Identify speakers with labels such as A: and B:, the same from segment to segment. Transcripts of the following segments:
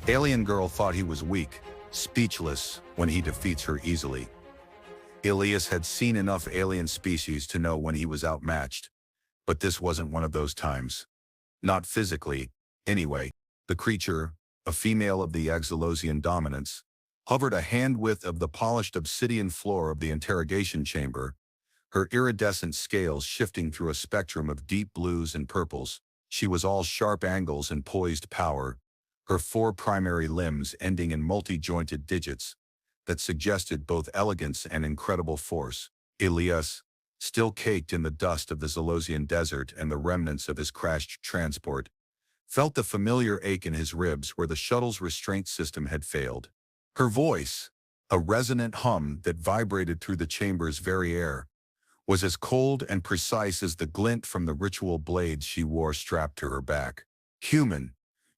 A: Alien girl thought he was weak, speechless when he defeats her easily. Elias had seen enough alien species to know when he was outmatched, but this wasn't one of those times. Not physically, anyway. The creature, a female of the Axelosian dominance, hovered a hand-width of the polished obsidian floor of the interrogation chamber, her iridescent scales shifting through a spectrum of deep blues and purples. She was all sharp angles and poised power, her 4 primary limbs ending in multi-jointed digits that suggested both elegance and incredible force. Elias, still caked in the dust of the Zalosian desert and the remnants of his crashed transport, felt the familiar ache in his ribs where the shuttle's restraint system had failed. Her voice, a resonant hum that vibrated through the chamber's very air, was as cold and precise as the glint from the ritual blades she wore strapped to her back. Human,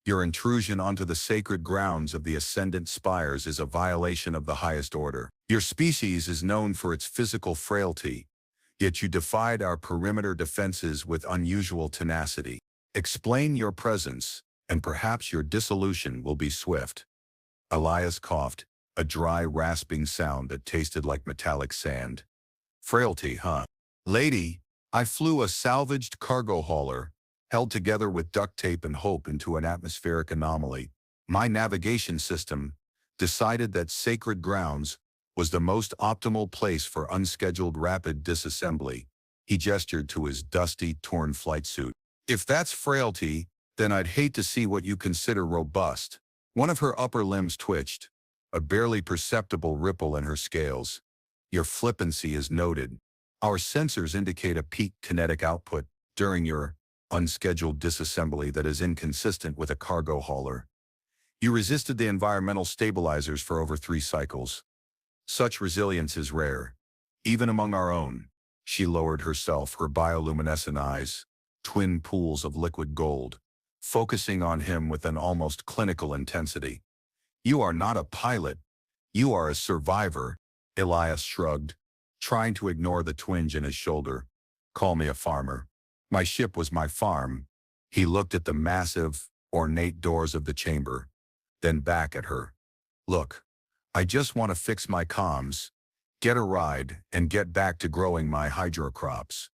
A: your intrusion onto the sacred grounds of the Ascendant Spires is a violation of the highest order. Your species is known for its physical frailty, yet you defied our perimeter defenses with unusual tenacity. Explain your presence, and perhaps your dissolution will be swift. Elias coughed, a dry, rasping sound that tasted like metallic sand. Frailty, huh? Lady, I flew a salvaged cargo hauler, held together with duct tape and hope into an atmospheric anomaly. My navigation system decided that sacred grounds was the most optimal place for unscheduled rapid disassembly. He gestured to his dusty, torn flight suit. If that's frailty, then I'd hate to see what you consider robust. One of her upper limbs twitched, a barely perceptible ripple in her scales. Your flippancy is noted. Our sensors indicate a peak kinetic output during your unscheduled disassembly that is inconsistent with a cargo hauler. You resisted the environmental stabilizers for over 3 cycles. Such resilience is rare, even among our own. She lowered herself, her bioluminescent eyes, twin pools of liquid gold, focusing on him with an almost clinical intensity. You are not a pilot. You are a survivor. Elias shrugged, trying to ignore the twinge in his shoulder. Call me a farmer. My ship was my farm. He looked at the massive, ornate doors of the chamber, then back at her. Look, I just want to fix my comms, get a ride, and get back to growing my hydrocrops.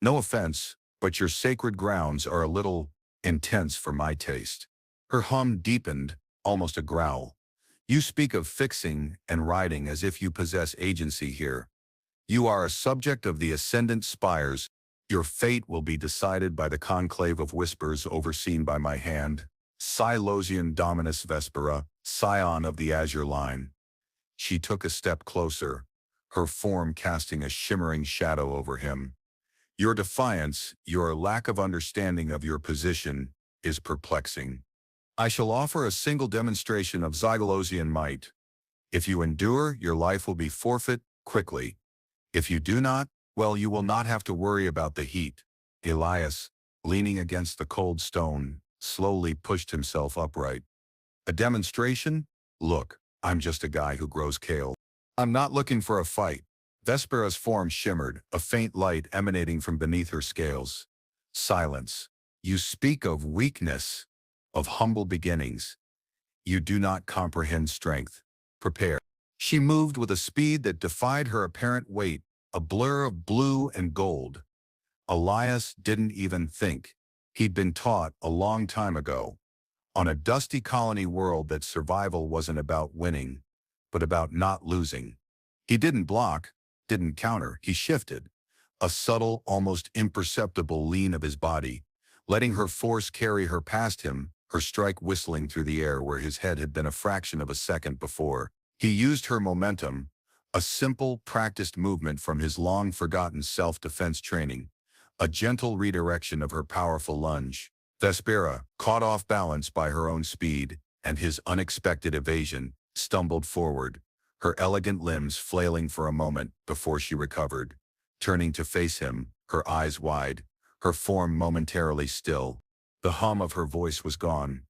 A: No offense, but your sacred grounds are a little intense for my taste. Her hum deepened, almost a growl. You speak of fixing and riding as if you possess agency here. You are a subject of the Ascendant Spires. Your fate will be decided by the conclave of whispers overseen by my hand. Silosian Dominus Vespera, scion of the Azure Line. She took a step closer, her form casting a shimmering shadow over him. Your defiance, your lack of understanding of your position, is perplexing. I shall offer a single demonstration of Zygolosian might. If you endure, your life will be forfeit quickly. If you do not, well, you will not have to worry about the heat. Elias, leaning against the cold stone, slowly pushed himself upright. A demonstration? Look, I'm just a guy who grows kale. I'm not looking for a fight. Vespera's form shimmered, a faint light emanating from beneath her scales. Silence. You speak of weakness, of humble beginnings. You do not comprehend strength. Prepare. She moved with a speed that defied her apparent weight, a blur of blue and gold. Elias didn't even think. He'd been taught a long time ago, on a dusty colony world, that survival wasn't about winning, but about not losing. He didn't block, didn't counter, he shifted, a subtle, almost imperceptible lean of his body, letting her force carry her past him, her strike whistling through the air where his head had been a fraction of a second before. He used her momentum, a simple, practiced movement from his long-forgotten self-defense training, a gentle redirection of her powerful lunge. Vespera, caught off balance by her own speed and his unexpected evasion, stumbled forward, her elegant limbs flailing for a moment before she recovered, turning to face him, her eyes wide, her form momentarily still. The hum of her voice was gone,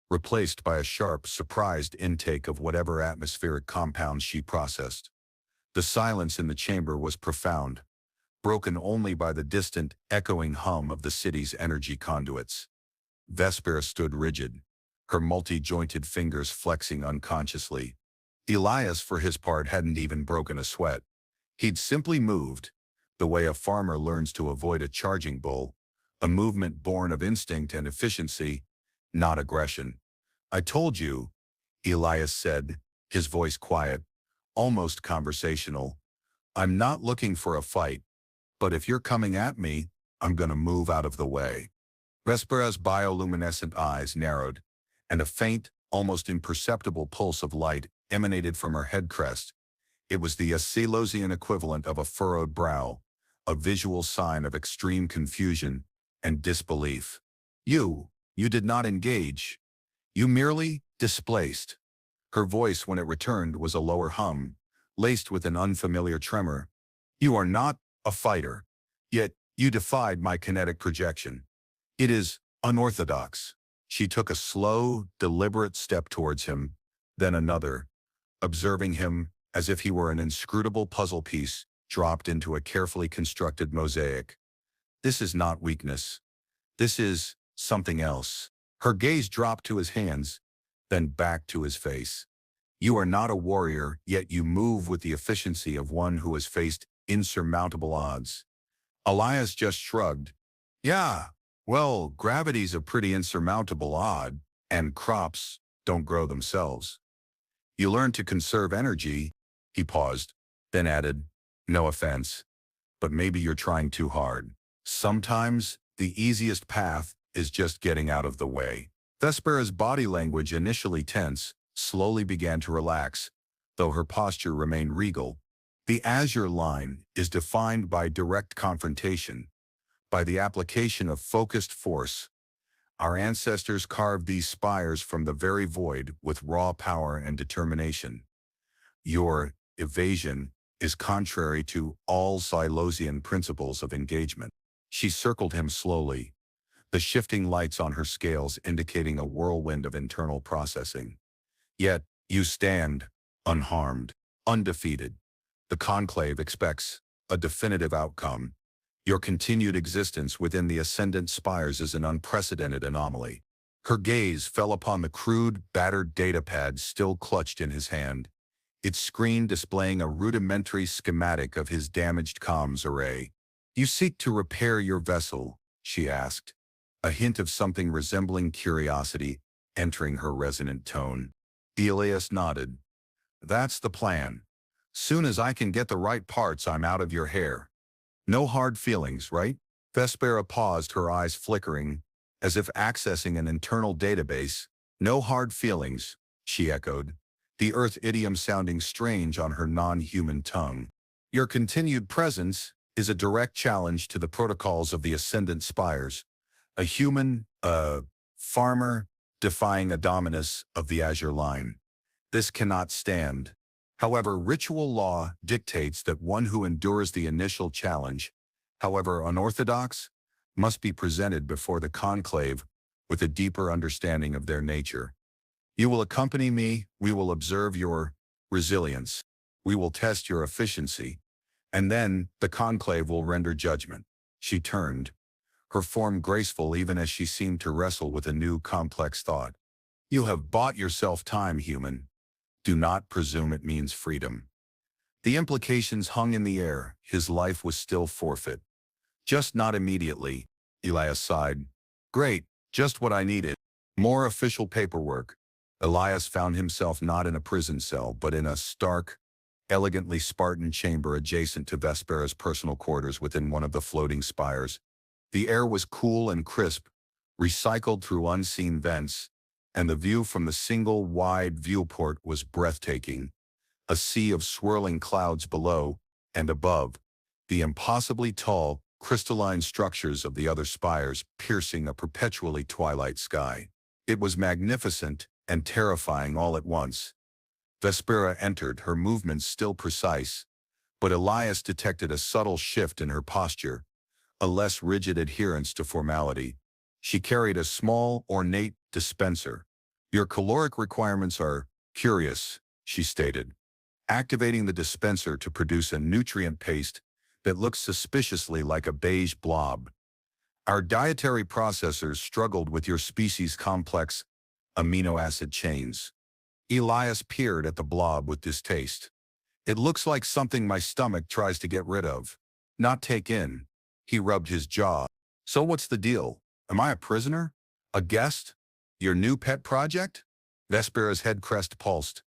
A: replaced by a sharp, surprised intake of whatever atmospheric compounds she processed. The silence in the chamber was profound, broken only by the distant, echoing hum of the city's energy conduits. Vespera stood rigid, her multi-jointed fingers flexing unconsciously. Elias, for his part, hadn't even broken a sweat. He'd simply moved, the way a farmer learns to avoid a charging bull, a movement born of instinct and efficiency, not aggression. "I told you," Elias said, his voice quiet, almost conversational. "I'm not looking for a fight, but if you're coming at me, I'm gonna move out of the way." Vespera's bioluminescent eyes narrowed, and a faint, almost imperceptible pulse of light emanated from her head crest. It was the Asilosian equivalent of a furrowed brow, a visual sign of extreme confusion and disbelief. You did not engage. You merely displaced." Her voice, when it returned, was a lower hum, laced with an unfamiliar tremor. "You are not a fighter, yet you defied my kinetic projection. It is unorthodox." She took a slow, deliberate step towards him, then another, observing him as if he were an inscrutable puzzle piece dropped into a carefully constructed mosaic. "This is not weakness. This is something else." Her gaze dropped to his hands, then back to his face. "You are not a warrior, yet you move with the efficiency of one who has faced insurmountable odds." Elias just shrugged. "Yeah, well, gravity's a pretty insurmountable odd, and crops don't grow themselves. You learn to conserve energy." He paused, then added, "No offense, but maybe you're trying too hard. Sometimes the easiest path is just getting out of the way." Vespera's body language, initially tense, slowly began to relax, though her posture remained regal. The azure line is defined by direct confrontation, by the application of focused force. Our ancestors carved these spires from the very void with raw power and determination. Your evasion is contrary to all Silosian principles of engagement." She circled him slowly, the shifting lights on her scales indicating a whirlwind of internal processing. "Yet, you stand, unharmed, undefeated. The Conclave expects a definitive outcome. Your continued existence within the Ascendant Spires is an unprecedented anomaly." Her gaze fell upon the crude, battered datapad still clutched in his hand, its screen displaying a rudimentary schematic of his damaged comms array. "You seek to repair your vessel?" she asked, a hint of something resembling curiosity entering her resonant tone. Elias nodded. "That's the plan. Soon as I can get the right parts, I'm out of your hair. No hard feelings, right?" Vespera paused, her eyes flickering, as if accessing an internal database. "No hard feelings," she echoed, the Earth idiom sounding strange on her non-human tongue. "Your continued presence is a direct challenge to the protocols of the Ascendant Spires. A human, farmer, defying a dominus of the Azure Line. This cannot stand. However, ritual law dictates that one who endures the initial challenge, however unorthodox, must be presented before the Conclave with a deeper understanding of their nature. You will accompany me, we will observe your resilience, we will test your efficiency, and then the Conclave will render judgment." She turned, her form graceful even as she seemed to wrestle with a new complex thought. "You have bought yourself time, human. Do not presume it means freedom." The implications hung in the air. His life was still forfeit. "Just not immediately," Elias sighed. "Great, just what I needed. More official paperwork." Elias found himself not in a prison cell, but in a stark, elegantly Spartan chamber adjacent to Vespera's personal quarters within one of the floating spires. The air was cool and crisp, recycled through unseen vents, and the view from the single wide viewport was breathtaking. A sea of swirling clouds below, and above, the impossibly tall, crystalline structures of the other spires piercing a perpetually twilight sky. It was magnificent and terrifying all at once. Vespera entered, her movements still precise, but Elias detected a subtle shift in her posture, a less rigid adherence to formality. She carried a small, ornate dispenser. "Your caloric requirements are curious," she stated, activating the dispenser to produce a nutrient paste that looked suspiciously like a beige blob. "Our dietary processors struggled with your species' complex amino acid chains. Elias peered at the blob with distaste. It looks like something my stomach tries to get rid of, not take in. He rubbed his jaw. So what's the deal? Am I a prisoner? A guest? Your new pet project? Vespera's head crest pulsed.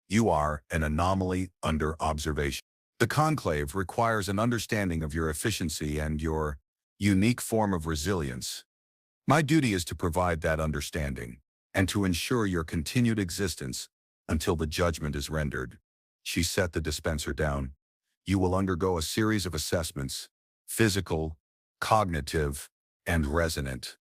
A: You are an anomaly under observation. The conclave requires an understanding of your efficiency and your unique form of resilience. My duty is to provide that understanding and to ensure your continued existence until the judgment is rendered. She set the dispenser down. You will undergo a series of assessments, physical, cognitive, and resonant.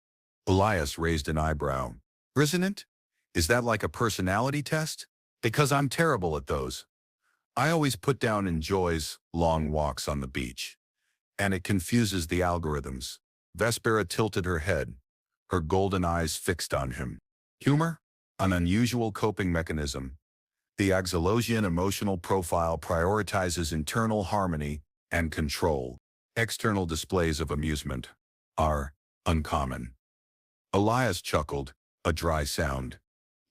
A: Elias raised an eyebrow. Resonant? Is that like a personality test? Because I'm terrible at those. I always put down enjoys long walks on the beach, and it confuses the algorithms. Vespera tilted her head, her golden eyes fixed on him. Humor? An unusual coping mechanism. The Axolosian emotional profile prioritizes internal harmony and control. External displays of amusement are uncommon. Elias chuckled, a dry sound.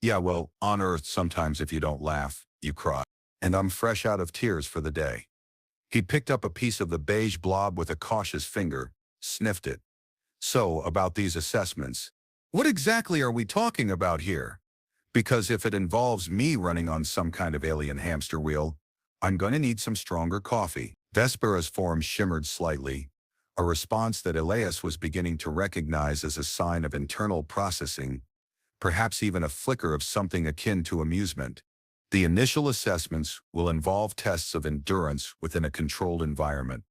A: Yeah, well, on Earth sometimes if you don't laugh, you cry. And I'm fresh out of tears for the day. He picked up a piece of the beige blob with a cautious finger, sniffed it. So, about these assessments, what exactly are we talking about here? Because if it involves me running on some kind of alien hamster wheel, I'm going to need some stronger coffee. Vespera's form shimmered slightly, a response that Elias was beginning to recognize as a sign of internal processing, perhaps even a flicker of something akin to amusement. The initial assessments will involve tests of endurance within a controlled environment.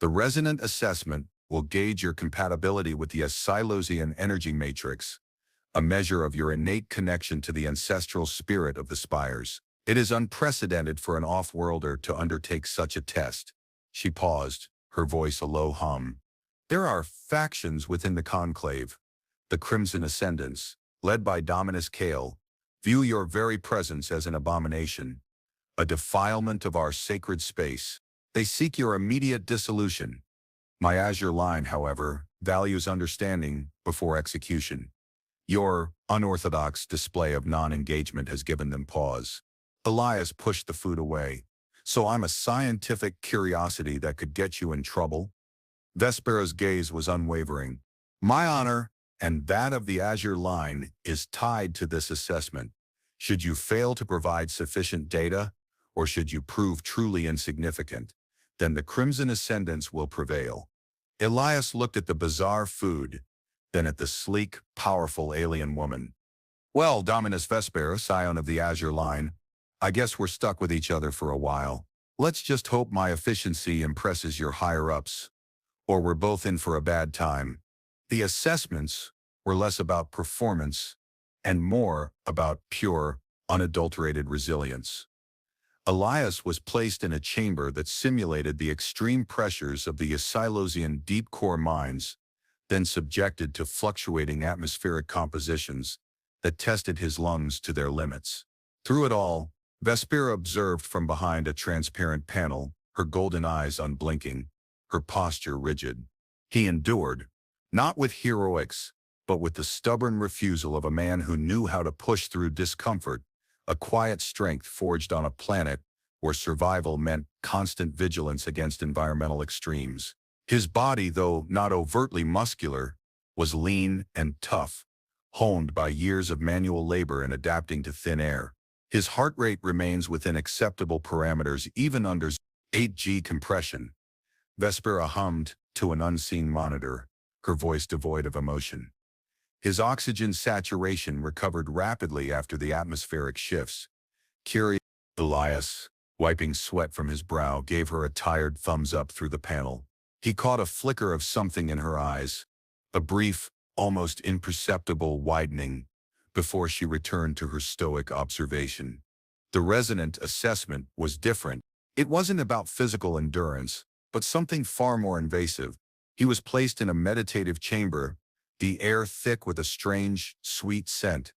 A: The resonant assessment will gauge your compatibility with the Silosian energy matrix, a measure of your innate connection to the ancestral spirit of the spires. It is unprecedented for an off-worlder to undertake such a test. She paused, her voice a low hum. There are factions within the conclave. The Crimson Ascendants, led by Dominus Kale, view your very presence as an abomination, a defilement of our sacred space. They seek your immediate dissolution. My Azure line, however, values understanding before execution. Your unorthodox display of non-engagement has given them pause. Elias pushed the food away. So I'm a scientific curiosity that could get you in trouble? Vespera's gaze was unwavering. My honor, and that of the Azure line, is tied to this assessment. Should you fail to provide sufficient data, or should you prove truly insignificant, then the Crimson Ascendants will prevail. Elias looked at the bizarre food, then at the sleek, powerful alien woman. Well, Dominus Vespera, scion of the Azure line, I guess we're stuck with each other for a while. Let's just hope my efficiency impresses your higher-ups, or we're both in for a bad time. The assessments were less about performance and more about pure, unadulterated resilience. Elias was placed in a chamber that simulated the extreme pressures of the Silosian deep-core mines, then subjected to fluctuating atmospheric compositions that tested his lungs to their limits. Through it all, Vespera observed from behind a transparent panel, her golden eyes unblinking, her posture rigid. He endured, not with heroics, but with the stubborn refusal of a man who knew how to push through discomfort, a quiet strength forged on a planet where survival meant constant vigilance against environmental extremes. His body, though not overtly muscular, was lean and tough, honed by years of manual labor and adapting to thin air. His heart rate remains within acceptable parameters even under 8G compression. Vespera hummed to an unseen monitor, her voice devoid of emotion. His oxygen saturation recovered rapidly after the atmospheric shifts. Curious, Elias, wiping sweat from his brow, gave her a tired thumbs up through the panel. He caught a flicker of something in her eyes, a brief, almost imperceptible widening, before she returned to her stoic observation. The resonant assessment was different. It wasn't about physical endurance, but something far more invasive. He was placed in a meditative chamber, the air thick with a strange, sweet scent,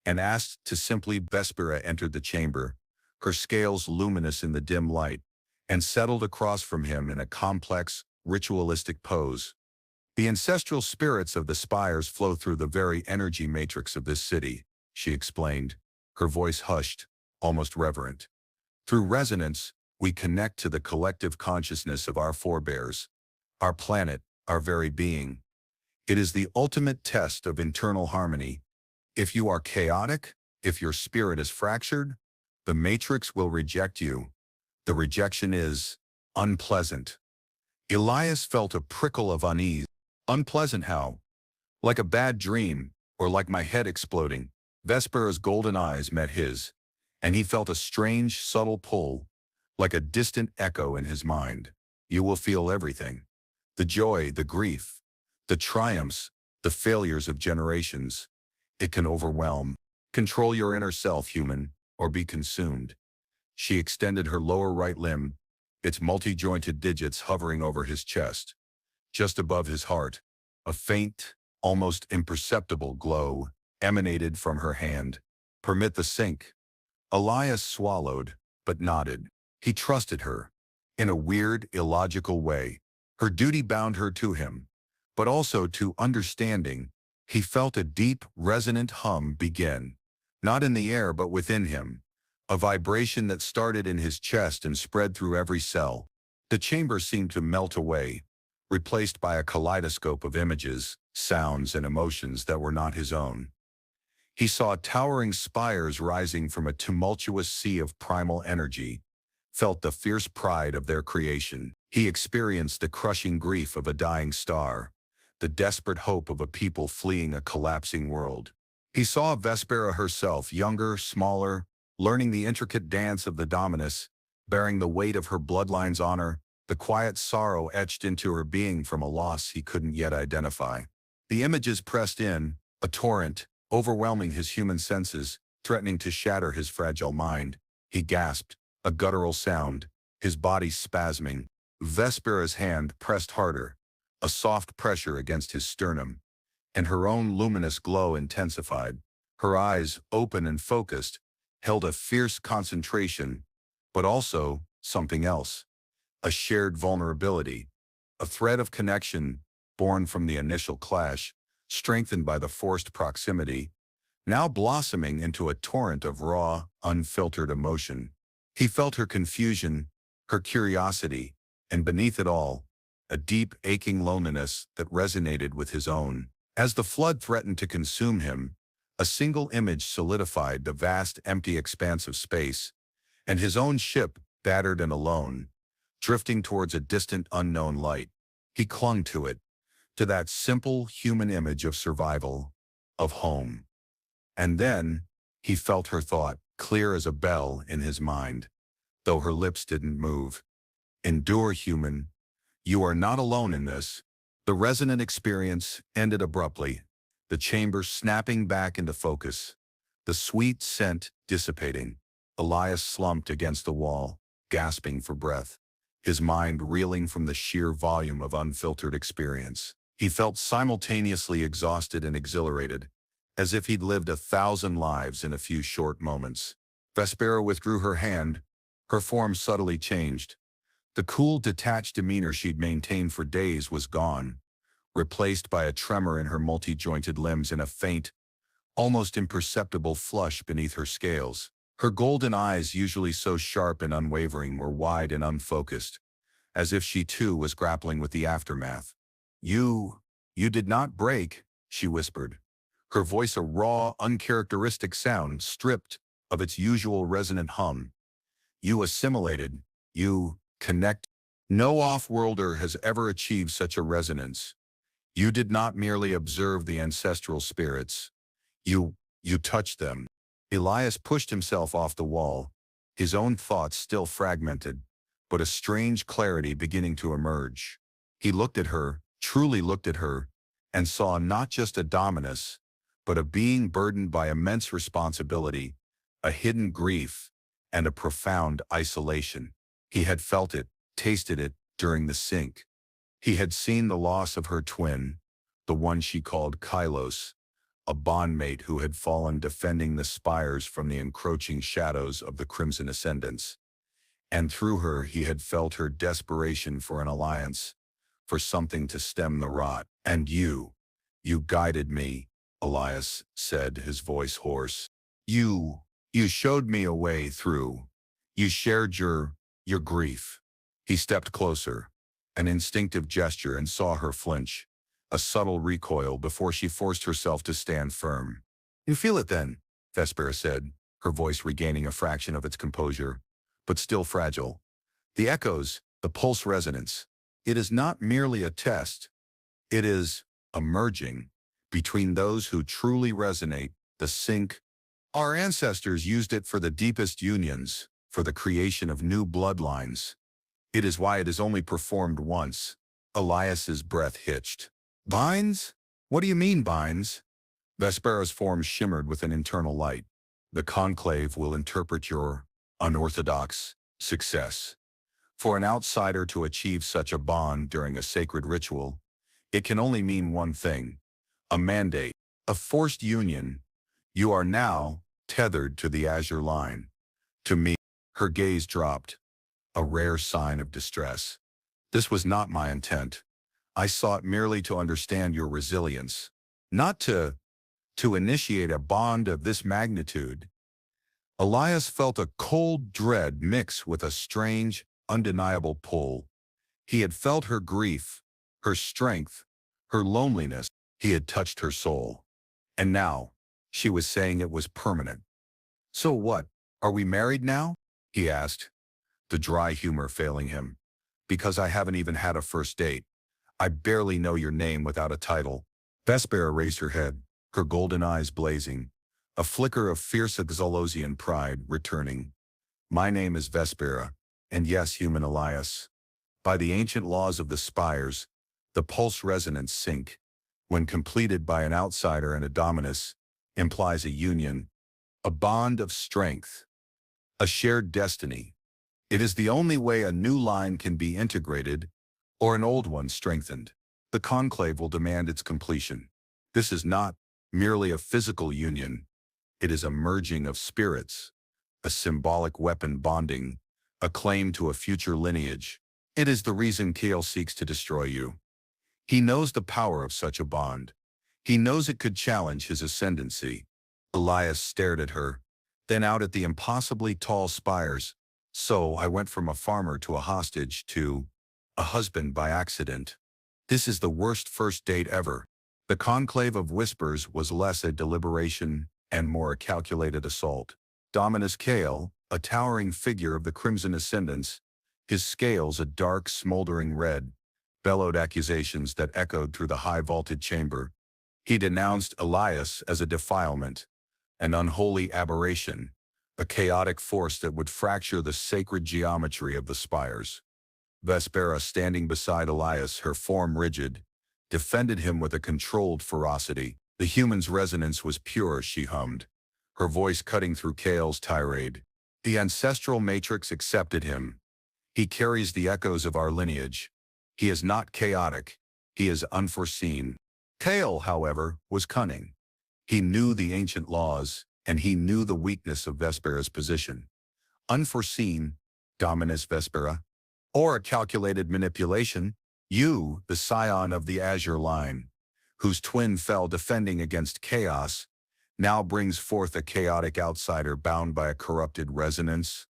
A: and asked to simply. Vespera entered the chamber, her scales luminous in the dim light, and settled across from him in a complex, ritualistic pose. The ancestral spirits of the spires flow through the very energy matrix of this city, she explained, her voice hushed, almost reverent. Through resonance, we connect to the collective consciousness of our forebears, our planet, our very being. It is the ultimate test of internal harmony. If you are chaotic, if your spirit is fractured, the matrix will reject you. The rejection is unpleasant. Elias felt a prickle of unease. Unpleasant how? Like a bad dream, or like my head exploding. Vespera's golden eyes met his, and he felt a strange, subtle pull, like a distant echo in his mind. You will feel everything. The joy, the grief, the triumphs, the failures of generations. It can overwhelm. Control your inner self, human, or be consumed. She extended her lower right limb, its multi-jointed digits hovering over his chest. Just above his heart, a faint, almost imperceptible glow emanated from her hand. Permit the sync. Elias swallowed, but nodded. He trusted her. In a weird, illogical way. Her duty bound her to him, but also to understanding. He felt a deep, resonant hum begin. Not in the air but within him. A vibration that started in his chest and spread through every cell. The chamber seemed to melt away, replaced by a kaleidoscope of images, sounds, and emotions that were not his own. He saw towering spires rising from a tumultuous sea of primal energy, felt the fierce pride of their creation. He experienced the crushing grief of a dying star, the desperate hope of a people fleeing a collapsing world. He saw Vespera herself, younger, smaller, learning the intricate dance of the dominus, bearing the weight of her bloodline's honor, the quiet sorrow etched into her being from a loss he couldn't yet identify. The images pressed in, a torrent, overwhelming his human senses, threatening to shatter his fragile mind. He gasped, a guttural sound, his body spasming. Vespera's hand pressed harder, a soft pressure against his sternum, and her own luminous glow intensified. Her eyes, open and focused, held a fierce concentration, but also something else. A shared vulnerability, a thread of connection born from the initial clash, strengthened by the forced proximity, now blossoming into a torrent of raw, unfiltered emotion. He felt her confusion, her curiosity, and beneath it all, a deep, aching loneliness that resonated with his own. As the flood threatened to consume him, a single image solidified the vast, empty expanse of space, and his own ship, battered and alone, drifting towards a distant, unknown light. He clung to it, to that simple human image of survival, of home. And then, he felt her thought, clear as a bell in his mind, though her lips didn't move. Endure, human. You are not alone in this. The resonant experience ended abruptly, the chamber snapping back into focus, the sweet scent dissipating. Elias slumped against the wall, gasping for breath, his mind reeling from the sheer volume of unfiltered experience. He felt simultaneously exhausted and exhilarated, as if he'd lived 1,000 lives in a few short moments. Vespera withdrew her hand, her form subtly changed. The cool, detached demeanor she'd maintained for days was gone, replaced by a tremor in her multi-jointed limbs and a faint, almost imperceptible flush beneath her scales. Her golden eyes, usually so sharp and unwavering, were wide and unfocused, as if she too was grappling with the aftermath. You did not break," she whispered, her voice a raw, uncharacteristic sound stripped of its usual resonant hum. "You assimilated. You connect. No off-worlder has ever achieved such a resonance. You did not merely observe the ancestral spirits. You touched them." Elias pushed himself off the wall, his own thoughts still fragmented, but a strange clarity beginning to emerge. He looked at her, truly looked at her, and saw not just a dominus, but a being burdened by immense responsibility, a hidden grief, and a profound isolation. He had felt it, tasted it, during the sync. He had seen the loss of her twin, the one she called Kylos, a bondmate who had fallen defending the spires from the encroaching shadows of the Crimson Ascendants. And through her he had felt her desperation for an alliance, for something to stem the rot. "And you guided me," Elias said, his voice hoarse. You, you showed me a way through. You shared your grief. He stepped closer, an instinctive gesture, and saw her flinch, a subtle recoil before she forced herself to stand firm. You feel it then, Vespera said, her voice regaining a fraction of its composure, but still fragile. The echoes, the pulse resonance. It is not merely a test. It is a merging between those who truly resonate, the sync. Our ancestors used it for the deepest unions, for the creation of new bloodlines. It is why it is only performed once. Elias's breath hitched. Binds? What do you mean, binds? Vespera's form shimmered with an internal light. The conclave will interpret your unorthodox success. For an outsider to achieve such a bond during a sacred ritual, it can only mean one thing: a mandate, a forced union. You are now tethered to the azure line. To me, her gaze dropped, a rare sign of distress. This was not my intent. I sought merely to understand your resilience, not to initiate a bond of this magnitude. Elias felt a cold dread mix with a strange, undeniable pull. He had felt her grief, her strength, her loneliness. He had touched her soul. And now, she was saying it was permanent. So what, are we married now? He asked, the dry humor failing him. Because I haven't even had a first date. I barely know your name without a title. Vespera raised her head, her golden eyes blazing, a flicker of fierce Exolosian pride returning. My name is Vespera, and yes, human Elias. By the ancient laws of the spires, the pulse resonance sync, when completed by an outsider and a dominus, implies a union, a bond of strength, a shared destiny. It is the only way a new line can be integrated or an old one strengthened. The conclave will demand its completion. This is not merely a physical union. It is a merging of spirits, a symbolic weapon bonding, a claim to a future lineage. It is the reason Kale seeks to destroy you. He knows the power of such a bond. He knows it could challenge his ascendancy. Elias stared at her, then out at the impossibly tall spires. So I went from a farmer to a hostage to a husband by accident. This is the worst first date ever. The conclave of whispers was less a deliberation and more a calculated assault. Dominus Kale, a towering figure of the Crimson Ascendants, his scales a dark, smoldering red, bellowed accusations that echoed through the high-vaulted chamber. He denounced Elias as a defilement, an unholy aberration, a chaotic force that would fracture the sacred geometry of the spires. Vespera, standing beside Elias, her form rigid, defended him with a controlled ferocity. The human's resonance was pure, she hummed, her voice cutting through Kale's tirade. The ancestral matrix accepted him. He carries the echoes of our lineage. He is not chaotic. He is unforeseen. Kale, however, was cunning. He knew the ancient laws, and he knew the weakness of Vespera's position. Unforeseen, Dominus Vespera, or a calculated manipulation. You, the scion of the azure line, whose twin fell defending against chaos, now brings forth a chaotic outsider bound by a corrupted resonance.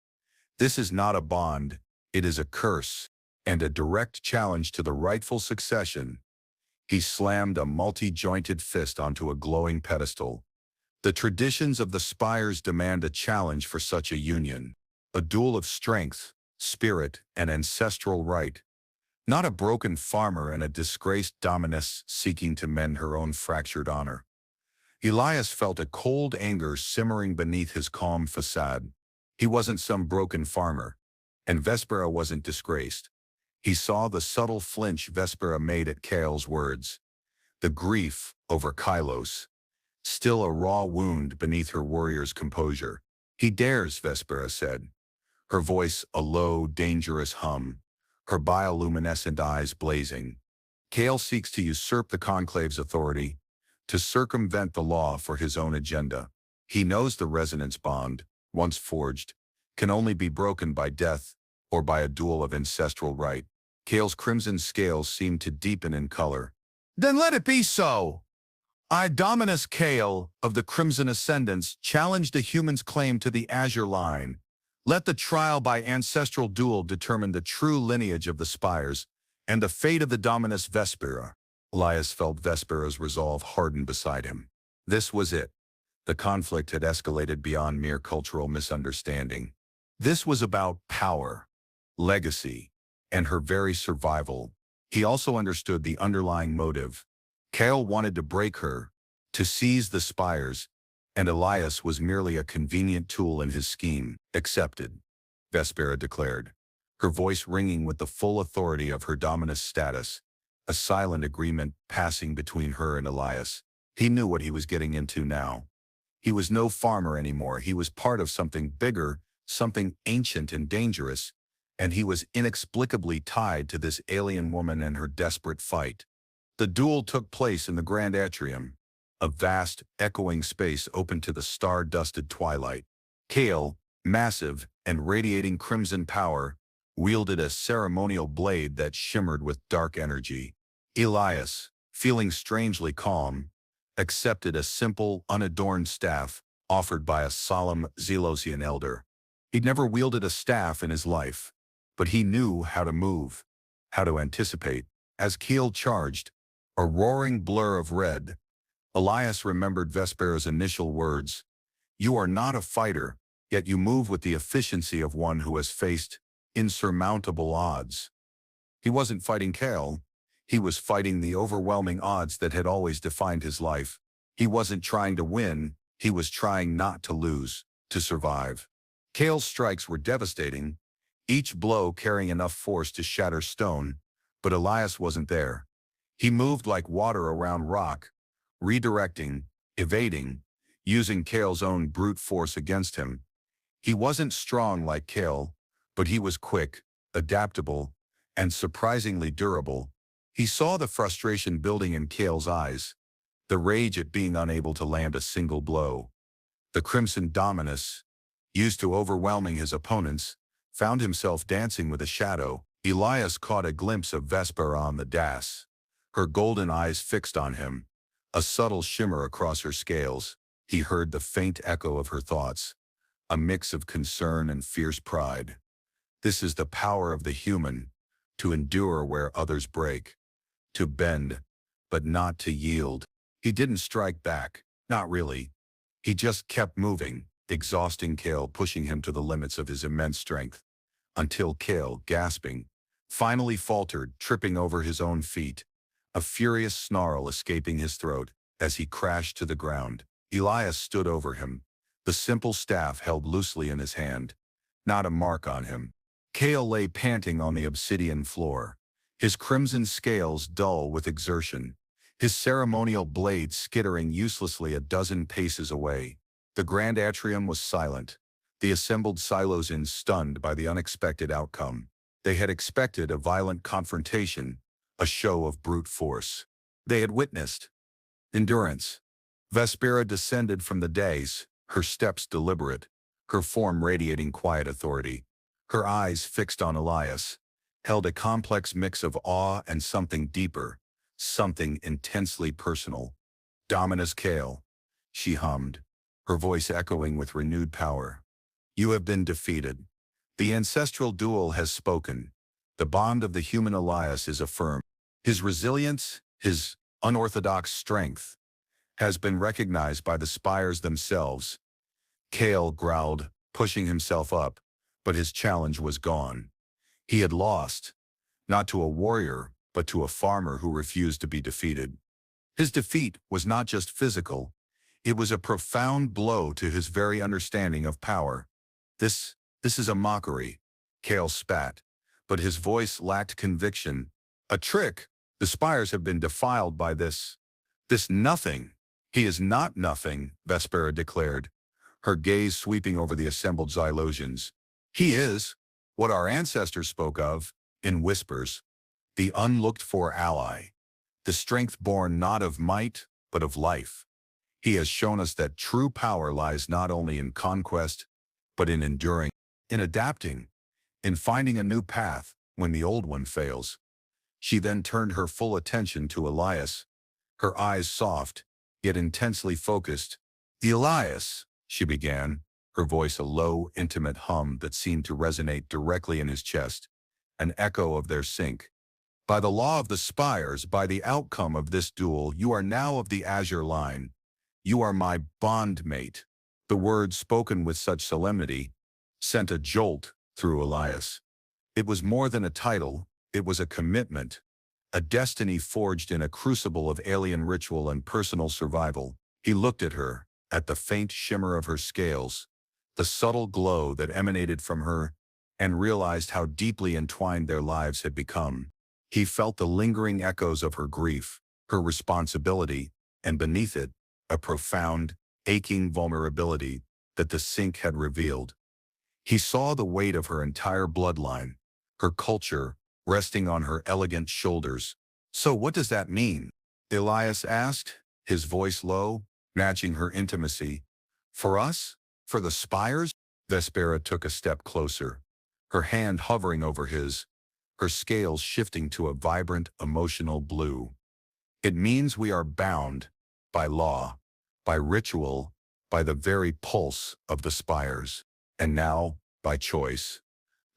A: This is not a bond, it is a curse, and a direct challenge to the rightful succession. He slammed a multi-jointed fist onto a glowing pedestal. The traditions of the spires demand a challenge for such a union, a duel of strength, spirit, and ancestral right. Not a broken farmer and a disgraced dominess seeking to mend her own fractured honor. Elias felt a cold anger simmering beneath his calm facade. He wasn't some broken farmer, and Vespera wasn't disgraced. He saw the subtle flinch Vespera made at Kale's words, the grief over Kylos, still a raw wound beneath her warrior's composure. He dares, Vespera said, her voice a low, dangerous hum, her bioluminescent eyes blazing. Kale seeks to usurp the conclave's authority, to circumvent the law for his own agenda. He knows the resonance bond, once forged, can only be broken by death or by a duel of ancestral right. Kale's crimson scales seemed to deepen in color. Then let it be so! Idominus Kale of the Crimson Ascendants challenged the human's claim to the Azure Line. Let the trial by ancestral duel determine the true lineage of the Spires and the fate of the Dominus Vespera. Elias felt Vespera's resolve harden beside him. This was it. The conflict had escalated beyond mere cultural misunderstanding. This was about power, legacy, and her very survival. He also understood the underlying motive. Kale wanted to break her, to seize the Spires, and Elias was merely a convenient tool in his scheme. Accepted, Vespera declared, her voice ringing with the full authority of her dominus status, a silent agreement passing between her and Elias. He knew what he was getting into now. He was no farmer anymore. He was part of something bigger, something ancient and dangerous, and he was inexplicably tied to this alien woman and her desperate fight. The duel took place in the Grand Atrium, a vast, echoing space open to the star-dusted twilight. Kale, massive and radiating crimson power, wielded a ceremonial blade that shimmered with dark energy. Elias, feeling strangely calm, accepted a simple, unadorned staff offered by a solemn Zelosian elder. He'd never wielded a staff in his life, but he knew how to move, how to anticipate. As Kale charged, a roaring blur of red, Elias remembered Vespera's initial words. You are not a fighter, yet you move with the efficiency of one who has faced insurmountable odds. He wasn't fighting Kale. He was fighting the overwhelming odds that had always defined his life. He wasn't trying to win. He was trying not to lose, to survive. Kale's strikes were devastating, each blow carrying enough force to shatter stone, but Elias wasn't there. He moved like water around rock, redirecting, evading, using Kale's own brute force against him. He wasn't strong like Kale, but he was quick, adaptable, and surprisingly durable. He saw the frustration building in Kale's eyes, the rage at being unable to land a single blow. The Crimson Dominus, used to overwhelming his opponents, found himself dancing with a shadow. Elias caught a glimpse of Vespera on the dais, her golden eyes fixed on him, a subtle shimmer across her scales. He heard the faint echo of her thoughts, a mix of concern and fierce pride. This is the power of the human, to endure where others break, to bend, but not to yield. He didn't strike back, not really. He just kept moving, exhausting Kale, pushing him to the limits of his immense strength, until Kale, gasping, finally faltered, tripping over his own feet, a furious snarl escaping his throat as he crashed to the ground. Elias stood over him, the simple staff held loosely in his hand, not a mark on him. Kale lay panting on the obsidian floor, his crimson scales dull with exertion, his ceremonial blade skittering uselessly a dozen paces away. The Grand Atrium was silent, the assembled Silosians stunned by the unexpected outcome. They had expected a violent confrontation, a show of brute force. They had witnessed endurance. Vespera descended from the dais, her steps deliberate, her form radiating quiet authority. Her eyes, fixed on Elias, held a complex mix of awe and something deeper, something intensely personal. Dominus Kale, she hummed, her voice echoing with renewed power. You have been defeated. The ancestral duel has spoken. The bond of the human Elias is affirmed. His resilience, his unorthodox strength, has been recognized by the Spires themselves. Kale growled, pushing himself up, but his challenge was gone. He had lost, not to a warrior, but to a farmer who refused to be defeated. His defeat was not just physical, it was a profound blow to his very understanding of power. This is a mockery, Kale spat, but his voice lacked conviction. A trick. The Spires have been defiled by this nothing. He is not nothing, Vespera declared, her gaze sweeping over the assembled Zylosians. He is what our ancestors spoke of, in whispers, the unlooked-for ally, the strength born not of might, but of life. He has shown us that true power lies not only in conquest, but in enduring, in adapting, in finding a new path when the old one fails. She then turned her full attention to Elias, her eyes soft, yet intensely focused. "Elias," she began, her voice a low, intimate hum that seemed to resonate directly in his chest, an echo of their sync. "By the law of the spires, by the outcome of this duel, you are now of the azure line. You are my bondmate." The words, spoken with such solemnity, sent a jolt through Elias. It was more than a title, it was a commitment, a destiny forged in a crucible of alien ritual and personal survival. He looked at her, at the faint shimmer of her scales, the subtle glow that emanated from her, and realized how deeply entwined their lives had become. He felt the lingering echoes of her grief, her responsibility, and beneath it, a profound, aching vulnerability that the sink had revealed. He saw the weight of her entire bloodline, her culture, resting on her elegant shoulders. "So what does that mean?" Elias asked, his voice low, matching her intimacy. "For us? For the spires?" Vespera took a step closer, her hand hovering over his, her scales shifting to a vibrant, emotional blue. "It means we are bound, by law, by ritual, by the very pulse of the spires, and now, by choice.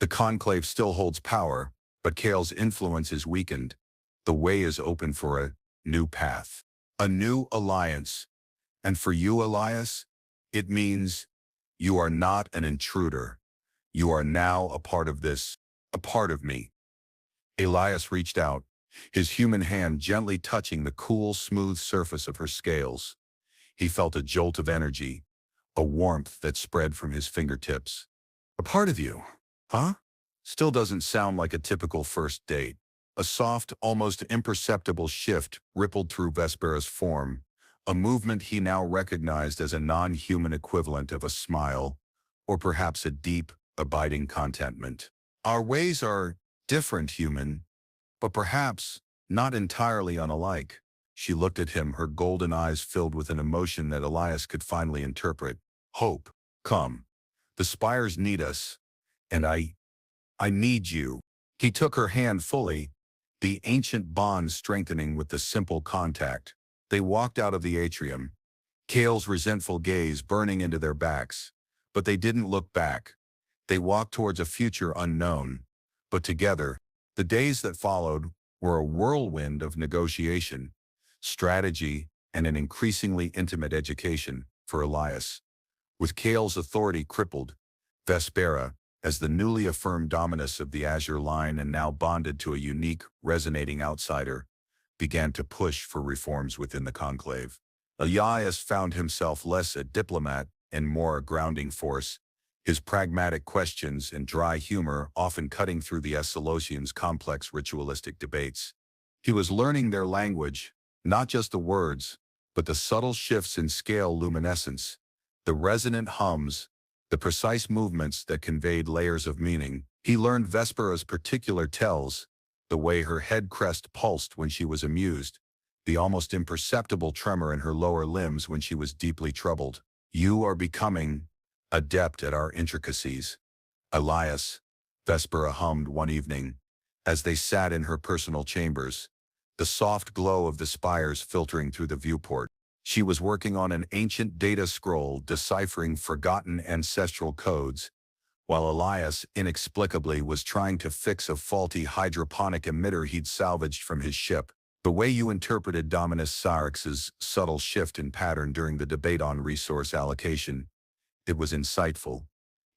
A: The Conclave still holds power, but Kale's influence is weakened. The way is open for a new path, a new alliance. And for you, Elias, it means you are not an intruder. You are now a part of this, a part of me." Elias reached out, his human hand gently touching the cool, smooth surface of her scales. He felt a jolt of energy, a warmth that spread from his fingertips. "A part of you, huh?" Still doesn't sound like a typical first date. A soft, almost imperceptible shift rippled through Vespera's form, a movement he now recognized as a non-human equivalent of a smile, or perhaps a deep, abiding contentment. "Our ways are different, human, but perhaps not entirely unalike." She looked at him, her golden eyes filled with an emotion that Elias could finally interpret. "Hope. Come. The spires need us, and I need you." He took her hand fully, the ancient bond strengthening with the simple contact. They walked out of the atrium, Kale's resentful gaze burning into their backs. But they didn't look back. They walked towards a future unknown. But together, the days that followed were a whirlwind of negotiation, strategy, and an increasingly intimate education for Elias. With Kale's authority crippled, Vespera, as the newly affirmed dominus of the Azure Line and now bonded to a unique, resonating outsider, began to push for reforms within the Conclave. Elias found himself less a diplomat and more a grounding force, his pragmatic questions and dry humor often cutting through the Escalosians' complex ritualistic debates. He was learning their language, not just the words, but the subtle shifts in scale luminescence, the resonant hums, the precise movements that conveyed layers of meaning. He learned Vespera's particular tells, the way her head crest pulsed when she was amused, the almost imperceptible tremor in her lower limbs when she was deeply troubled. "You are becoming adept at our intricacies, Elias," Vespera hummed one evening, as they sat in her personal chambers, the soft glow of the spires filtering through the viewport. She was working on an ancient data scroll deciphering forgotten ancestral codes, while Elias inexplicably was trying to fix a faulty hydroponic emitter he'd salvaged from his ship. "The way you interpreted Dominus Cyrix's subtle shift in pattern during the debate on resource allocation, it was insightful,"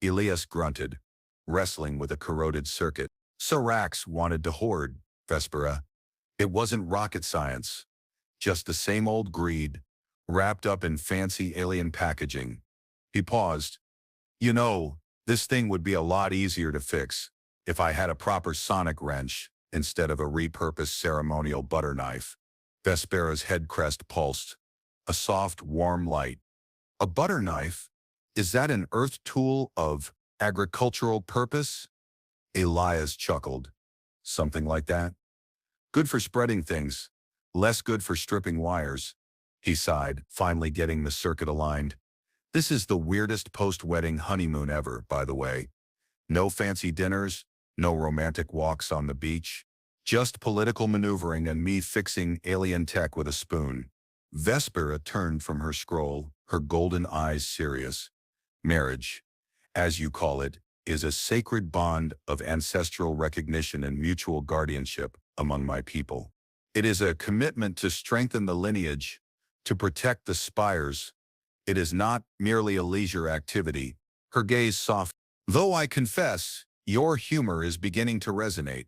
A: Elias grunted, wrestling with a corroded circuit. "Syrax wanted to hoard, Vespera. It wasn't rocket science, just the same old greed, wrapped up in fancy alien packaging." He paused. "You know, this thing would be a lot easier to fix if I had a proper sonic wrench instead of a repurposed ceremonial butter knife." Vespera's head crest pulsed, a soft, warm light. "A butter knife? Is that an earth tool of agricultural purpose?" Elias chuckled. "Something like that. Good for spreading things, less good for stripping wires." He sighed, finally getting the circuit aligned. "This is the weirdest post-wedding honeymoon ever, by the way. No fancy dinners, no romantic walks on the beach, just political maneuvering and me fixing alien tech with a spoon." Vespera turned from her scroll, her golden eyes serious. Marriage, as you call it, is a sacred bond of ancestral recognition and mutual guardianship among my people. It is a commitment to strengthen the lineage, to protect the spires. It is not merely a leisure activity. Her gaze soft. Though I confess, your humor is beginning to resonate.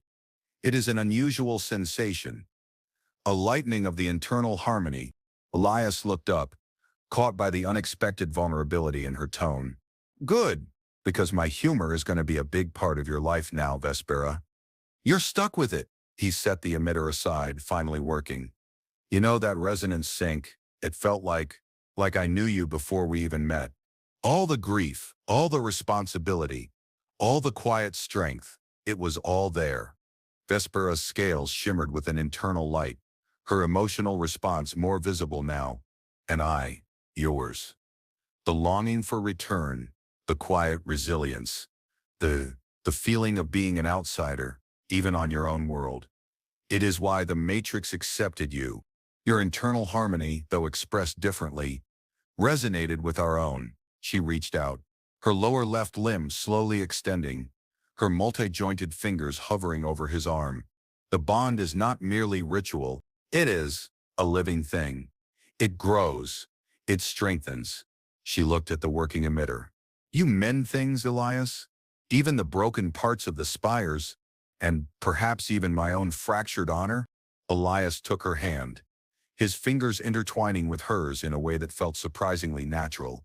A: It is an unusual sensation, a lightening of the internal harmony. Elias looked up, caught by the unexpected vulnerability in her tone. Good, because my humor is going to be a big part of your life now, Vespera. You're stuck with it. He set the emitter aside, finally working. You know that resonance sync? It felt like I knew you before we even met. All the grief, all the responsibility, all the quiet strength, it was all there. Vespera's scales shimmered with an internal light, her emotional response more visible now. And I, yours. The longing for return, the quiet resilience, the feeling of being an outsider, even on your own world. It is why the Matrix accepted you. Your internal harmony, though expressed differently, resonated with our own. She reached out, her lower left limb slowly extending, her multi-jointed fingers hovering over his arm. The bond is not merely ritual, it is a living thing. It grows, it strengthens. She looked at the working emitter. You mend things, Elias? Even the broken parts of the spires, and perhaps even my own fractured honor? Elias took her hand, his fingers intertwining with hers in a way that felt surprisingly natural.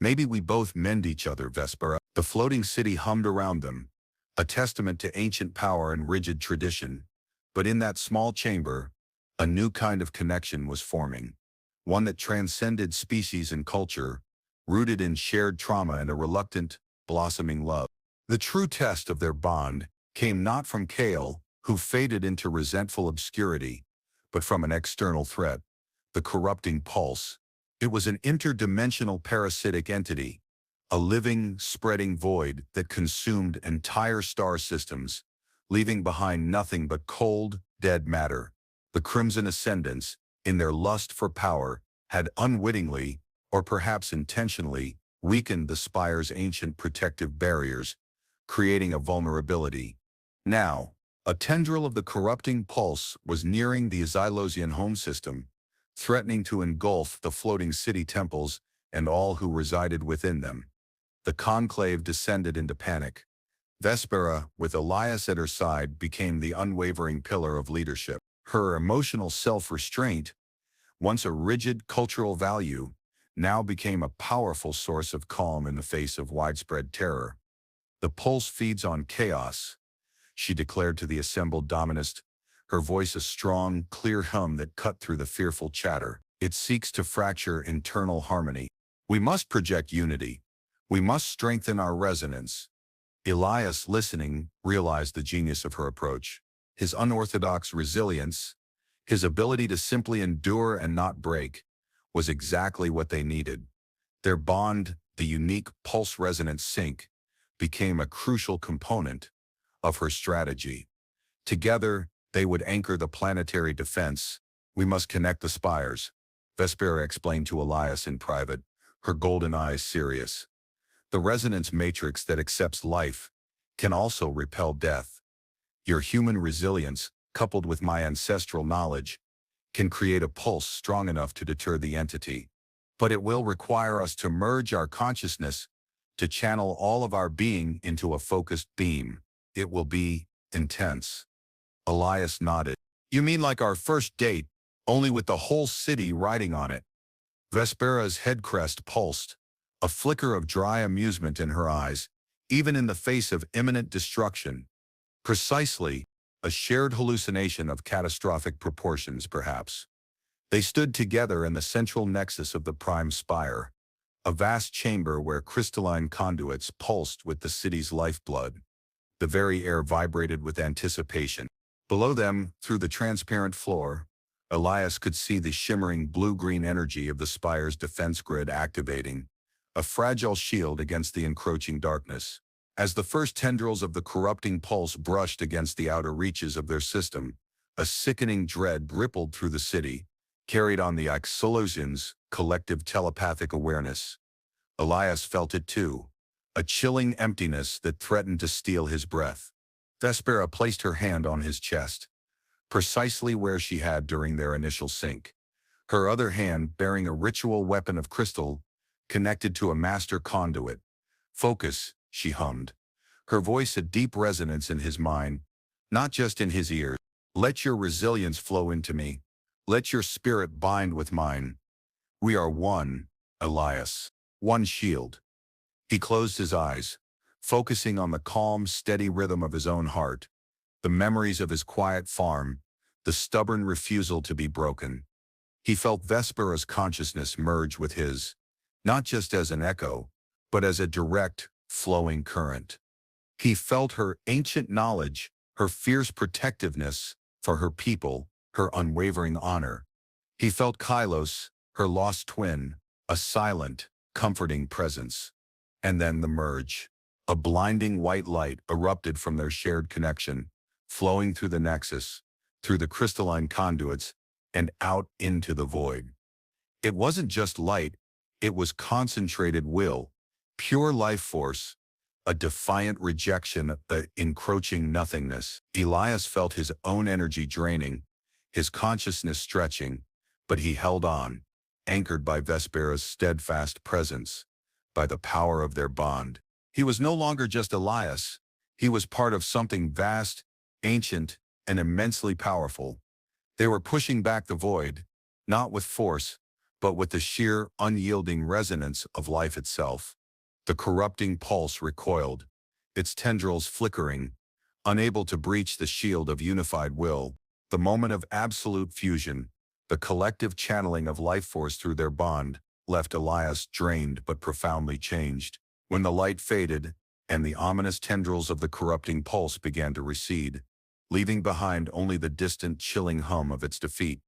A: Maybe we both mend each other, Vespera. The floating city hummed around them, a testament to ancient power and rigid tradition. But in that small chamber, a new kind of connection was forming, one that transcended species and culture, rooted in shared trauma and a reluctant, blossoming love. The true test of their bond came not from Kale, who faded into resentful obscurity, but from an external threat, the corrupting pulse. It was an interdimensional parasitic entity, a living, spreading void that consumed entire star systems, leaving behind nothing but cold, dead matter. The Crimson Ascendants, in their lust for power, had unwittingly, or perhaps intentionally, weakened the spire's ancient protective barriers, creating a vulnerability. Now, a tendril of the corrupting pulse was nearing the Xylosian home system, threatening to engulf the floating city temples and all who resided within them. The conclave descended into panic. Vespera, with Elias at her side, became the unwavering pillar of leadership. Her emotional self-restraint, once a rigid cultural value, now became a powerful source of calm in the face of widespread terror. The pulse feeds on chaos, she declared to the assembled dominist, her voice a strong, clear hum that cut through the fearful chatter. It seeks to fracture internal harmony. We must project unity. We must strengthen our resonance. Elias, listening, realized the genius of her approach. His unorthodox resilience, his ability to simply endure and not break, was exactly what they needed. Their bond, the unique pulse resonance sync, became a crucial component of her strategy. Together, they would anchor the planetary defense. We must connect the spires, Vespera explained to Elias in private, her golden eyes serious. The resonance matrix that accepts life can also repel death. Your human resilience, coupled with my ancestral knowledge, can create a pulse strong enough to deter the entity. But it will require us to merge our consciousness, to channel all of our being into a focused beam. It will be intense. Elias nodded. You mean like our first date, only with the whole city riding on it? Vespera's head crest pulsed, a flicker of dry amusement in her eyes, even in the face of imminent destruction. Precisely, a shared hallucination of catastrophic proportions, perhaps. They stood together in the central nexus of the prime spire, a vast chamber where crystalline conduits pulsed with the city's lifeblood. The very air vibrated with anticipation. Below them, through the transparent floor, Elias could see the shimmering blue-green energy of the spire's defense grid activating, a fragile shield against the encroaching darkness. As the first tendrils of the corrupting pulse brushed against the outer reaches of their system, a sickening dread rippled through the city, carried on the Axologians' collective telepathic awareness. Elias felt it too, a chilling emptiness that threatened to steal his breath. Vespera placed her hand on his chest, precisely where she had during their initial sync. Her other hand bearing a ritual weapon of crystal, connected to a master conduit. "Focus," she hummed, her voice a deep resonance in his mind, not just in his ears. "Let your resilience flow into me. Let your spirit bind with mine. We are one, Elias. One shield." He closed his eyes, focusing on the calm, steady rhythm of his own heart, the memories of his quiet farm, the stubborn refusal to be broken. He felt Vespera's consciousness merge with his, not just as an echo, but as a direct, flowing current. He felt her ancient knowledge, her fierce protectiveness for her people, her unwavering honor. He felt Kylos, her lost twin, a silent, comforting presence. And then the merge. A blinding white light erupted from their shared connection, flowing through the nexus, through the crystalline conduits, and out into the void. It wasn't just light, it was concentrated will, pure life force, a defiant rejection of the encroaching nothingness. Elias felt his own energy draining, his consciousness stretching, but he held on, anchored by Vespera's steadfast presence, by the power of their bond. He was no longer just Elias, he was part of something vast, ancient, and immensely powerful. They were pushing back the void, not with force, but with the sheer, unyielding resonance of life itself. The corrupting pulse recoiled, its tendrils flickering, unable to breach the shield of unified will. The moment of absolute fusion, the collective channeling of life force through their bond, left Elias drained but profoundly changed. When the light faded, and the ominous tendrils of the corrupting pulse began to recede, leaving behind only the distant, chilling hum of its defeat,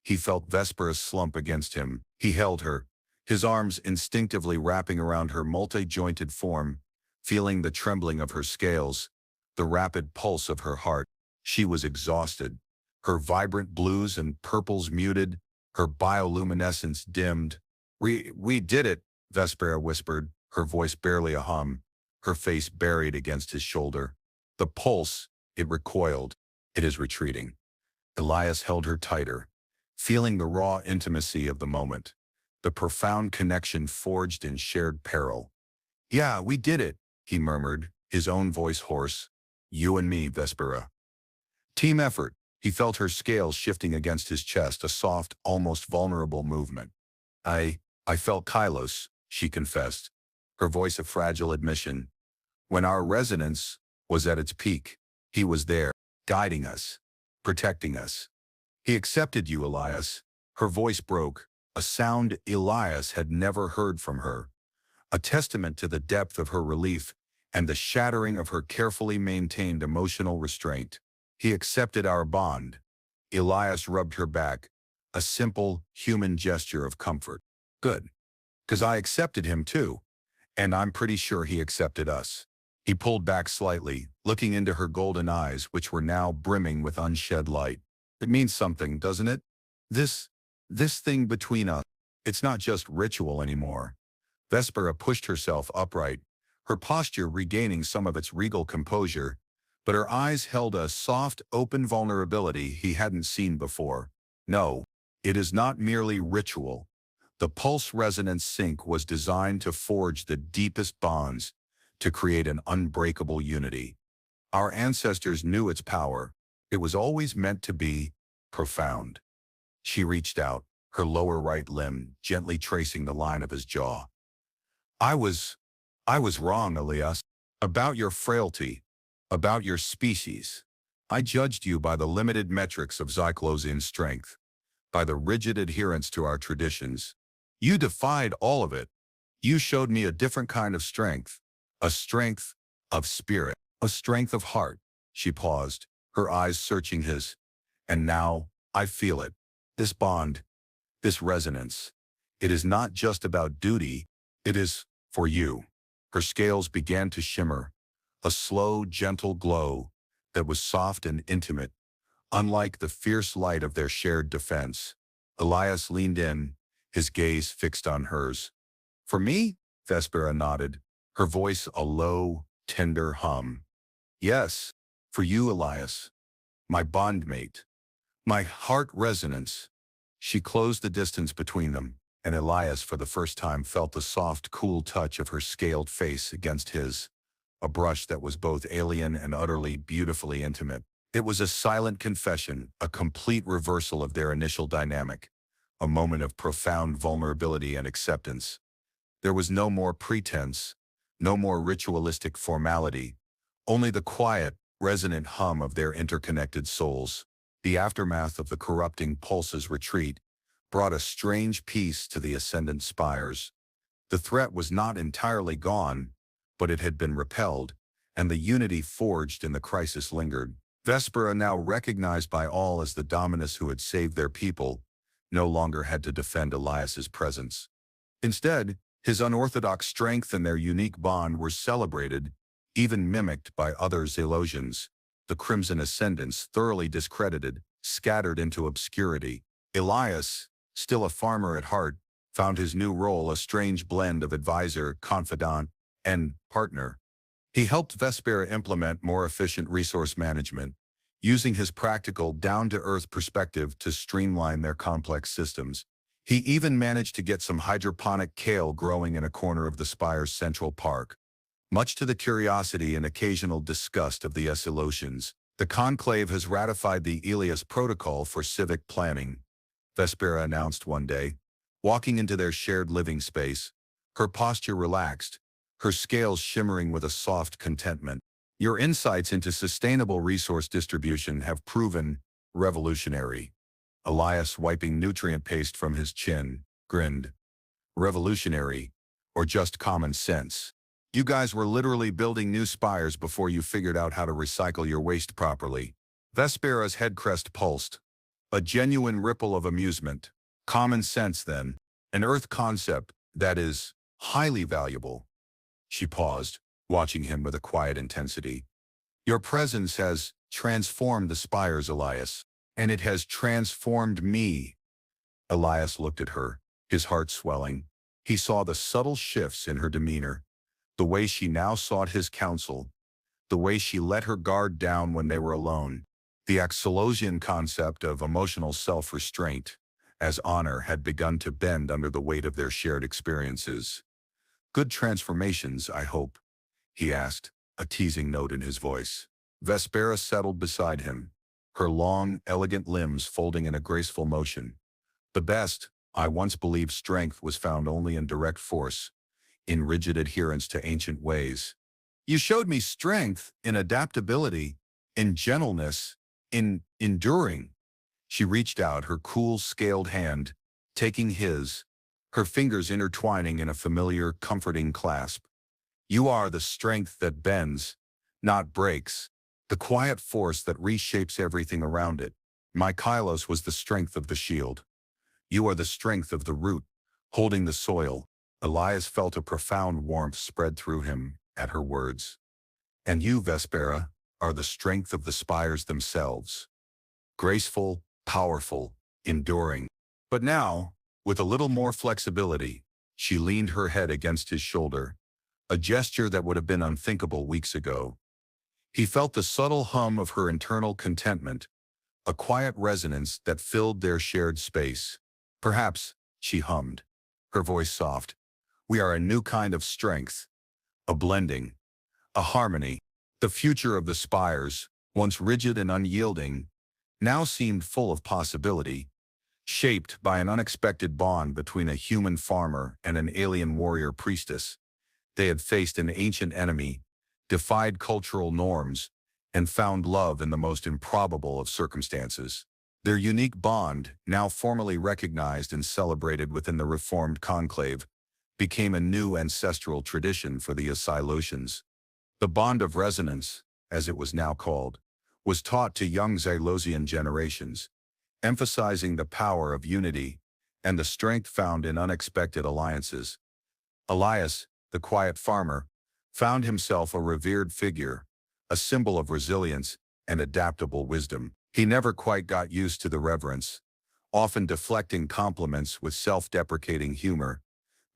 A: he felt Vespera's slump against him. He held her, his arms instinctively wrapping around her multi-jointed form, feeling the trembling of her scales, the rapid pulse of her heart. She was exhausted, her vibrant blues and purples muted, her bioluminescence dimmed. We did it," Vespera whispered, her voice barely a hum, her face buried against his shoulder. The pulse, it recoiled. "It is retreating." Elias held her tighter, feeling the raw intimacy of the moment, the profound connection forged in shared peril. "Yeah, we did it," he murmured, his own voice hoarse. "You and me, Vespera. Team effort." He felt her scales shifting against his chest, a soft, almost vulnerable movement. I felt Kylos," she confessed, her voice a fragile admission. "When our resonance was at its peak, he was there, guiding us, protecting us. He accepted you, Elias." Her voice broke, a sound Elias had never heard from her, a testament to the depth of her relief and the shattering of her carefully maintained emotional restraint. "He accepted our bond." Elias rubbed her back, a simple, human gesture of comfort. "Good. 'Cause I accepted him too, and I'm pretty sure he accepted us." He pulled back slightly, looking into her golden eyes, which were now brimming with unshed light. "It means something, doesn't it? This thing between us. It's not just ritual anymore." Vespera pushed herself upright, her posture regaining some of its regal composure, but her eyes held a soft, open vulnerability he hadn't seen before. "No, it is not merely ritual. The pulse resonance sync was designed to forge the deepest bonds, to create an unbreakable unity. Our ancestors knew its power. It was always meant to be profound." She reached out, her lower right limb gently tracing the line of his jaw. I was wrong, Elias. About your frailty, about your species. I judged you by the limited metrics of Zyklosian strength, by the rigid adherence to our traditions. You defied all of it. You showed me a different kind of strength, a strength of spirit, a strength of heart." She paused, her eyes searching his. "And now, I feel it. This bond, this resonance. It is not just about duty, it is for you." Her scales began to shimmer, a slow, gentle glow that was soft and intimate, unlike the fierce light of their shared defense. Elias leaned in, his gaze fixed on hers. For me? Vespera nodded, her voice a low, tender hum. Yes, for you, Elias, my bondmate, my heart resonance. She closed the distance between them, and Elias for the first time felt the soft, cool touch of her scaled face against his, a brush that was both alien and utterly beautifully intimate. It was a silent confession, a complete reversal of their initial dynamic, a moment of profound vulnerability and acceptance. There was no more pretense, no more ritualistic formality, only the quiet, resonant hum of their interconnected souls. The aftermath of the corrupting pulse's retreat brought a strange peace to the ascendant spires. The threat was not entirely gone, but it had been repelled, and the unity forged in the crisis lingered. Vespera, now recognized by all as the dominus who had saved their people, no longer had to defend Elias's presence. Instead, his unorthodox strength and their unique bond were celebrated, even mimicked by other Zelosians. The Crimson Ascendants, thoroughly discredited, scattered into obscurity. Elias, still a farmer at heart, found his new role a strange blend of advisor, confidant, and partner. He helped Vespera implement more efficient resource management, using his practical, down-to-earth perspective to streamline their complex systems. He even managed to get some hydroponic kale growing in a corner of the spire's central park. Much to the curiosity and occasional disgust of the Escalatians, the Conclave has ratified the Elias Protocol for Civic Planning, Vespera announced one day. Walking into their shared living space, her posture relaxed, her scales shimmering with a soft contentment. Your insights into sustainable resource distribution have proven revolutionary. Elias, wiping nutrient paste from his chin, grinned. Revolutionary, or just common sense? You guys were literally building new spires before you figured out how to recycle your waste properly. Vespera's head crest pulsed. A genuine ripple of amusement. Common sense, then. An Earth concept that is highly valuable. She paused, watching him with a quiet intensity. Your presence has transformed the spires, Elias, and it has transformed me. Elias looked at her, his heart swelling. He saw the subtle shifts in her demeanor, the way she now sought his counsel, the way she let her guard down when they were alone. The Axolosian concept of emotional self-restraint, as honor had begun to bend under the weight of their shared experiences. Good transformations, I hope, he asked, a teasing note in his voice. Vespera settled beside him, her long, elegant limbs folding in a graceful motion. The best, I once believed strength was found only in direct force, in rigid adherence to ancient ways. You showed me strength in adaptability, in gentleness, in enduring. She reached out her cool, scaled hand, taking his, her fingers intertwining in a familiar, comforting clasp. You are the strength that bends, not breaks, the quiet force that reshapes everything around it. My Kylos was the strength of the shield. You are the strength of the root, holding the soil. Elias felt a profound warmth spread through him at her words. And you, Vespera, are the strength of the spires themselves. Graceful, powerful, enduring. But now, with a little more flexibility, she leaned her head against his shoulder, a gesture that would have been unthinkable weeks ago. He felt the subtle hum of her internal contentment, a quiet resonance that filled their shared space. Perhaps, she hummed, her voice soft, we are a new kind of strength, a blending, a harmony. The future of the spires, once rigid and unyielding, now seemed full of possibility, shaped by an unexpected bond between a human farmer and an alien warrior priestess. They had faced an ancient enemy, defied cultural norms, and found love in the most improbable of circumstances. Their unique bond, now formally recognized and celebrated within the Reformed Conclave, became a new ancestral tradition for the Escalatians. The bond of resonance, as it was now called, was taught to young Zelosian generations, emphasizing the power of unity and the strength found in unexpected alliances. Elias, the quiet farmer, found himself a revered figure, a symbol of resilience and adaptable wisdom. He never quite got used to the reverence, often deflecting compliments with self-deprecating humor,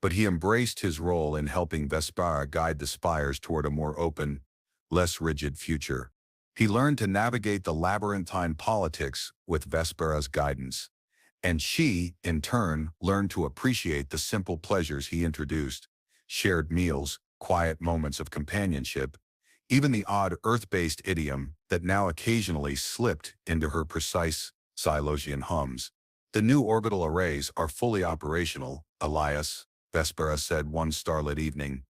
A: but he embraced his role in helping Vespera guide the spires toward a more open, less rigid future. He learned to navigate the labyrinthine politics with Vespera's guidance, and she, in turn, learned to appreciate the simple pleasures he introduced: shared meals, quiet moments of companionship, even the odd Earth-based idiom that now occasionally slipped into her precise Silosian hums. "The new orbital arrays are fully operational, Elias," Vespera said one starlit evening,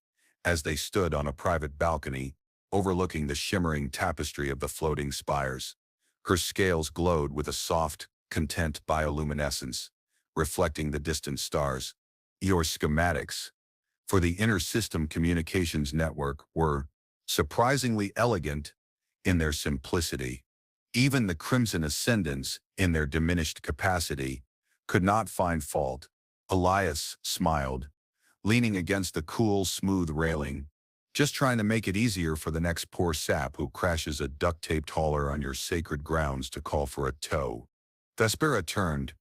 A: as they stood on a private balcony overlooking the shimmering tapestry of the floating spires. Her scales glowed with a soft, content bioluminescence, reflecting the distant stars. "Your schematics for the inter-system communications network were surprisingly elegant in their simplicity. Even the Crimson Ascendants, in their diminished capacity, could not find fault." Elias smiled, leaning against the cool, smooth railing. "Just trying to make it easier for the next poor sap who crashes a duct-taped hauler on your sacred grounds to call for a tow." Vespera turned,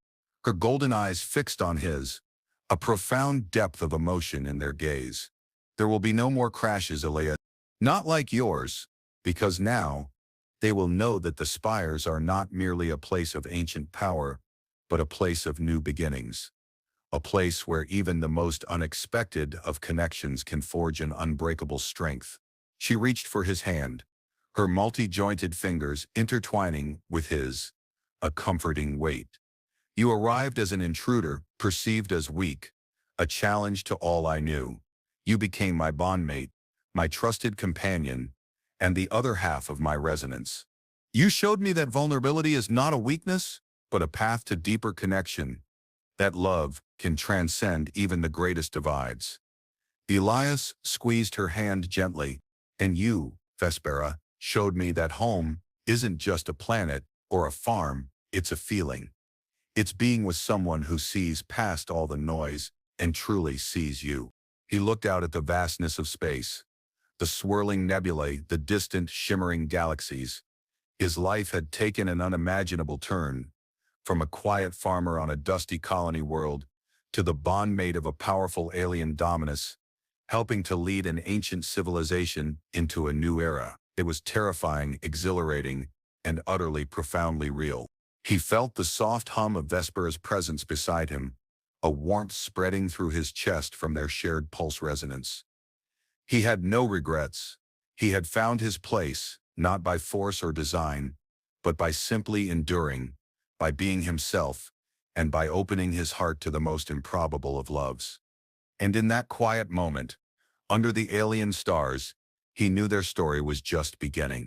A: her golden eyes fixed on his, a profound depth of emotion in their gaze. "There will be no more crashes, Elias. Not like yours, because now they will know that the spires are not merely a place of ancient power, but a place of new beginnings. A place where even the most unexpected of connections can forge an unbreakable strength." She reached for his hand, her multi-jointed fingers intertwining with his, a comforting weight. "You arrived as an intruder, perceived as weak, a challenge to all I knew. You became my bondmate, my trusted companion, and the other half of my resonance. You showed me that vulnerability is not a weakness, but a path to deeper connection, that love can transcend even the greatest divides." Elias squeezed her hand gently. "And you, Vespera, showed me that home isn't just a planet or a farm, it's a feeling. It's being with someone who sees past all the noise and truly sees you." He looked out at the vastness of space, the swirling nebulae, the distant, shimmering galaxies. His life had taken an unimaginable turn, from a quiet farmer on a dusty colony world to the bondmate of a powerful alien dominus, helping to lead an ancient civilization into a new era. It was terrifying, exhilarating, and utterly profoundly real. He felt the soft hum of Vespera's presence beside him, a warmth spreading through his chest from their shared pulse resonance. He had no regrets. He had found his place, not by force or design, but by simply enduring, by being himself, and by opening his heart to the most improbable of loves. And in that quiet moment, under the alien stars, he knew their story was just beginning.